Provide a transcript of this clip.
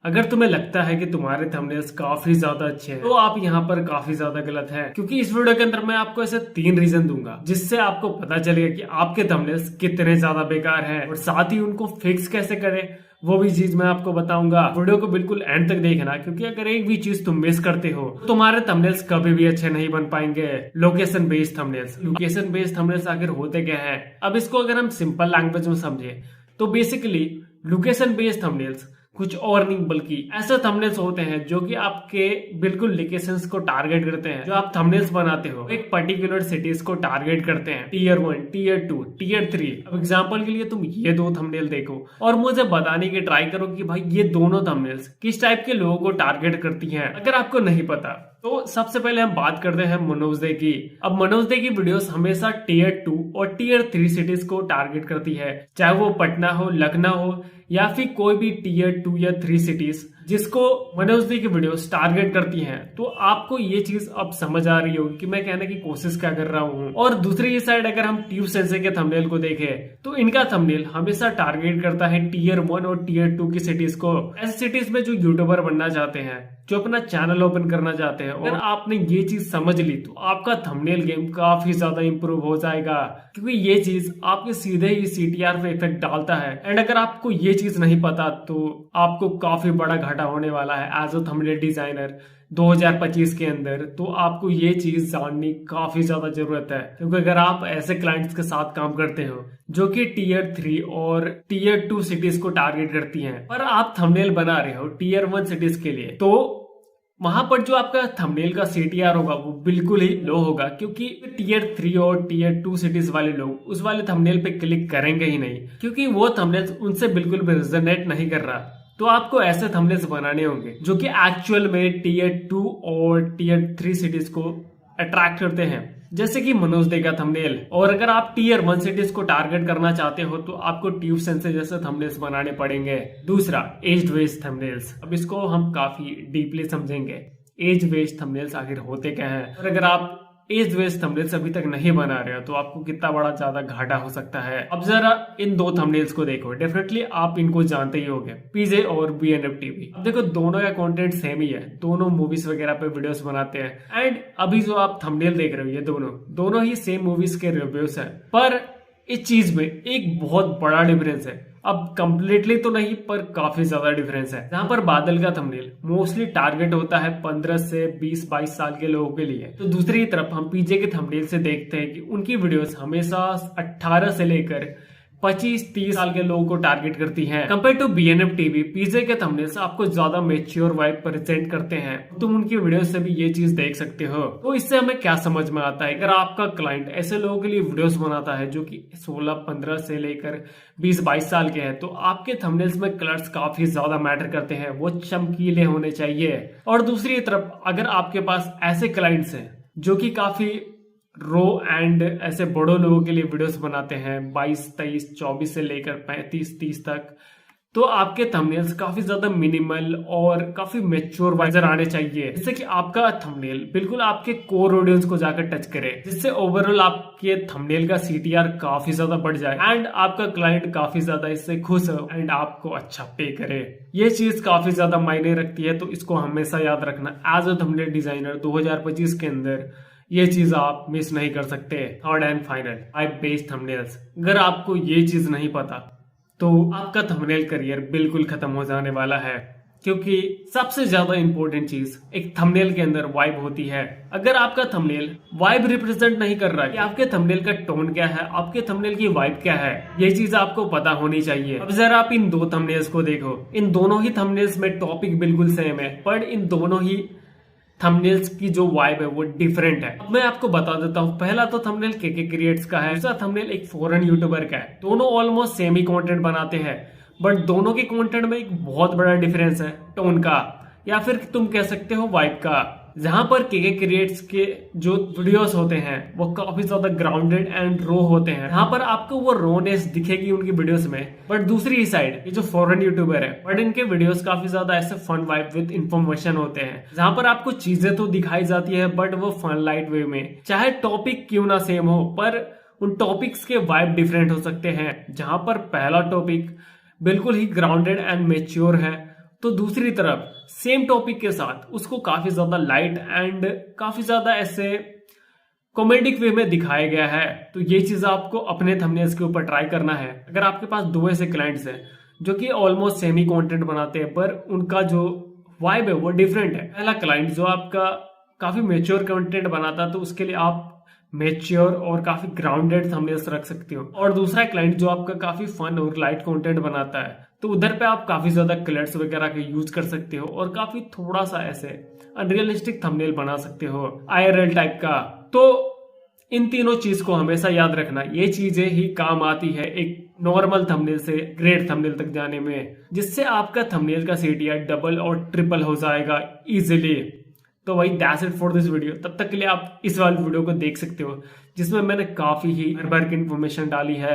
अगर तुम्हें लगता है कि तुम्हारे थंबनेल्स काफी ज्यादा अच्छे हैं तो आप यहाँ पर काफी ज्यादा गलत हैं, क्योंकि इस वीडियो के अंदर मैं आपको ऐसे 3 रीजन दूंगा जिससे आपको पता चलेगा कि आपके थंबनेल्स कितने ज्यादा बेकार हैं और साथ ही उनको फिक्स कैसे करें वो भी चीज मैं आपको बताऊंगा। वीडियो को बिल्कुल एंड तक देखना, क्योंकि अगर एक भी चीज तुम मिस करते हो तो तुम्हारे थंबनेल्स कभी भी अच्छे नहीं बन पाएंगे। लोकेशन बेस्ड थंबनेल्स आखिर होते क्या है? अब इसको अगर हम सिंपल लैंग्वेज में समझे तो बेसिकली लोकेशन बेस्ड थंबनेल्स कुछ और नहीं बल्कि ऐसे थंबनेल्स होते हैं जो कि आपके बिल्कुल लोकेशंस को टारगेट करते हैं। जो आप थंबनेल्स बनाते हो एक पर्टिकुलर सिटीज को टारगेट करते हैं, टीयर 1, टीयर 2, टीयर 3। अब एग्जांपल के लिए तुम ये 2 थंबनेल देखो और मुझे बताने की ट्राई करो कि भाई ये दोनों थंबनेल्स किस टाइप के लोगों को टारगेट करती हैं। अगर आपको नहीं पता तो सबसे पहले हम बात करते हैं मनोज दे की। अब मनोज दे की वीडियोस हमेशा टीयर 2 और टीयर 3 सिटीज को टारगेट करती है, चाहे वो पटना हो, लखनऊ हो या फिर कोई भी टीयर 2 या 3 सिटीज जिसको मनोज दी की वीडियोस टारगेट करती हैं। तो आपको ये चीज अब समझ आ रही होगी कि मैं कहने की कोशिश क्या कर रहा हूँ। और दूसरी साइड अगर हम ट्यूब सेंसर के थंबनेल को देखें तो इनका थंबनेल हमेशा टारगेट करता है टीयर 1 और टीयर 2 की सिटीज को। ऐसी सिटीज में जो यूट्यूबर बनना चाहते हैं, जो अपना चैनल ओपन करना चाहते हैं, और आपने ये चीज समझ ली तो आपका थंबनेल गेम काफी ज्यादा इंप्रूव हो जाएगा, क्योंकि ये चीज आपके सीधे ही सीटीआर पे इफेक्ट डालता है। एंड अगर आपको ये चीज नहीं पता तो आपको काफी बड़ा घाटा होने वाला है एज अ थंबनेल डिजाइनर 2025 के अंदर। तो आपको ये चीज जाननी काफी ज्यादा जरूरत है, क्योंकि अगर आप ऐसे क्लाइंट्स के साथ काम करते हो जो कि टीयर 3 और टीयर 2 सिटीज को टारगेट करती हैं, पर आप थंबनेल बना रहे हो टीयर 1 सिटीज के लिए, तो वहां पर जो आपका थंबनेल का सीटीआर होगा वो बिल्कुल ही लो होगा, क्योंकि टीयर 3 और टीयर 2 सिटीज वाले लोग उस वाले थंबनेल पे क्लिक करेंगे ही नहीं, क्योंकि वो थंबनेल उनसे बिल्कुल भी रेजोनेट नहीं कर रहा। तो आपको ऐसे थंबनेल्स बनाने होंगे जो कि एक्चुअल में टीयर 2 और टीयर 3 सिटीज को अट्रैक्ट करते हैं, जैसे कि मनोज दे का थंबनेल। और अगर आप टीयर 1 सिटीज को टारगेट करना चाहते हो तो आपको ट्यूब सेंसर जैसे थंबनेल्स बनाने पड़ेंगे। दूसरा, एज बेस्ड थंबनेल्स। अब इसको हम काफी डीपली समझेंगे। एज बेस्ड थंबनेल्स आखिर होते क्या हैं, और अगर आप एज बेस्ड थंबनेल्स अभी तक नहीं बना रहे हो तो आपको कितना बड़ा ज्यादा घाटा हो सकता है। अब जरा इन 2 थंबनेल्स को देखो, डेफिनेटली आप इनको जानते ही होंगे, पीजे और बीएनएफ टीवी। अब देखो दोनों का कंटेंट सेम ही है, दोनों मूवीज वगैरह पे वीडियोस बनाते हैं। एंड अभी जो आप थंबनेल देख रहे हो ये दोनों ही सेम मूवीज के रिव्यूज है, पर इस चीज में एक बहुत बड़ा डिफरेंस है। अब कंप्लीटली तो नहीं पर काफी ज्यादा डिफरेंस है। जहां पर बादल का थंबनेल मोस्टली टारगेट होता है 15 से 20-22 साल के लोगों के लिए, तो दूसरी तरफ हम पीजे के थंबनेल से देखते हैं कि उनकी वीडियोस हमेशा 18 से लेकर 25-30 साल के लोगों को टारगेट करती हैं। कंपेयर टू बीएनएफ टीवी, पीजे के थंबनेल्स आपको ज्यादा मेच्योर वाइब प्रेजेंट करते हैं। तुम उनकी वीडियो से भी ये चीज देख सकते हो। तो इससे हमें क्या समझ में आता है, अगर आपका क्लाइंट ऐसे लोगों के लिए वीडियोस बनाता है जो कि 16-15 से लेकर 20-22 साल के हैं, तो आपके थंबनेल्स में कलर्स काफी ज्यादा मैटर करते हैं, वो चमकीले होने चाहिए। और दूसरी तरफ अगर आपके पास ऐसे क्लाइंट्स हैं जो कि काफी रो एंड ऐसे बड़ों लोगों के लिए वीडियोस बनाते हैं 22, 23, 24 से लेकर 35, 30 तक, तो आपके थंबनेल्स काफी ज्यादा मिनिमल और काफी मेच्योर नजर आने चाहिए, जिससे कि आपका थंबनेल बिल्कुल आपके कोर ऑडियंस को जाकर टच करे, जिससे ओवरऑल आपके थंबनेल का सीटीआर काफी ज्यादा बढ़ जाए एंड आपका क्लाइंट काफी ज्यादा इससे खुश हो एंड आपको अच्छा पे करे। ये चीज काफी ज्यादा मायने रखती है, तो इसको हमेशा याद रखना एज अ थंबनेल डिजाइनर 2025 के अंदर। ये चीज आप मिस नहीं कर सकते। Third and final, vibe based thumbnails. अगर आपको ये चीज नहीं पता तो आपका थंबनेल करियर बिल्कुल खत्म हो जाने वाला है, क्योंकि सबसे ज्यादा इंपॉर्टेंट चीज एक थंबनेल के अंदर वाइब होती है। अगर आपका थंबनेल वाइब रिप्रेजेंट नहीं कर रहा है कि आपके थंबनेल का टोन क्या है, आपके थंबनेल की वाइब क्या है, ये चीज आपको पता होनी चाहिए। अब जरा आप इन 2 थंबनेल्स को देखो, इन दोनों ही थंबनेल्स में टॉपिक बिल्कुल सेम है, पर इन दोनों ही थंबनेल्स की जो वाइब है वो डिफरेंट है। अब मैं आपको बता देता हूँ, पहला तो थंबनेल केके क्रिएट्स का है, दूसरा थंबनेल एक फॉरेन यूट्यूबर का है। दोनों ऑलमोस्ट सेम ही कंटेंट बनाते हैं, बट दोनों के कंटेंट में एक बहुत बड़ा डिफरेंस है टोन का, या फिर तुम कह सकते हो वाइब का। जहां पर केके क्रिएट्स के जो वीडियोस होते हैं वो काफी ज्यादा ग्राउंडेड एंड रो होते हैं, यहाँ पर आपको वो रोनेस दिखेगी उनकी वीडियोस में। बट दूसरी साइड ये जो फॉरेन यूट्यूबर है, बट इनके वीडियोस काफी ज्यादा ऐसे फन वाइब विद इंफॉर्मेशन होते हैं, जहां पर आपको चीजें तो दिखाई जाती है बट वो फन लाइट वे में। चाहे टॉपिक क्यों ना सेम हो, पर उन टॉपिक्स के वाइब डिफरेंट हो सकते हैं। जहां पर पहला टॉपिक बिल्कुल ही ग्राउंडेड एंड मेच्योर है तो दूसरी तरफ सेम टॉपिक के साथ उसको काफी ज्यादा लाइट एंड काफी ज्यादा ऐसे कॉमेडिक वे में दिखाया गया है। तो ये चीज आपको अपने थंबनेल्स के ऊपर ट्राई करना है। अगर आपके पास दो ऐसे क्लाइंट्स हैं जो कि ऑलमोस्ट सेम ही कंटेंट बनाते हैं पर उनका जो वाइब है वो डिफरेंट है। पहला क्लाइंट जो आपका काफी मेच्योर कंटेंट बनाता है तो उसके लिए आप मेच्योर और काफी ग्राउंडेड थंबनेल्स रख सकते हो, और दूसरा क्लाइंट जो आपका काफी फन और लाइट कंटेंट बनाता है तो उधर पे आप काफी ज्यादा कलर्स वगैरह के यूज कर सकते हो और काफी थोड़ा सा ऐसे अनरियलिस्टिक थंबनेल बना सकते हो IRL टाइप का। तो इन तीनों चीज को हमेशा याद रखना, ये चीजें ही काम आती है एक नॉर्मल थंबनेल से ग्रेट थंबनेल तक जाने में, जिससे आपका थंबनेल का CTR डबल और ट्रिपल हो जाएगा इजिली। तो वही that's it for this video. तब तक के लिए आप इस वाली वीडियो को देख सकते हो जिसमें मैंने काफी ही भर भर की इन्फॉर्मेशन डाली है।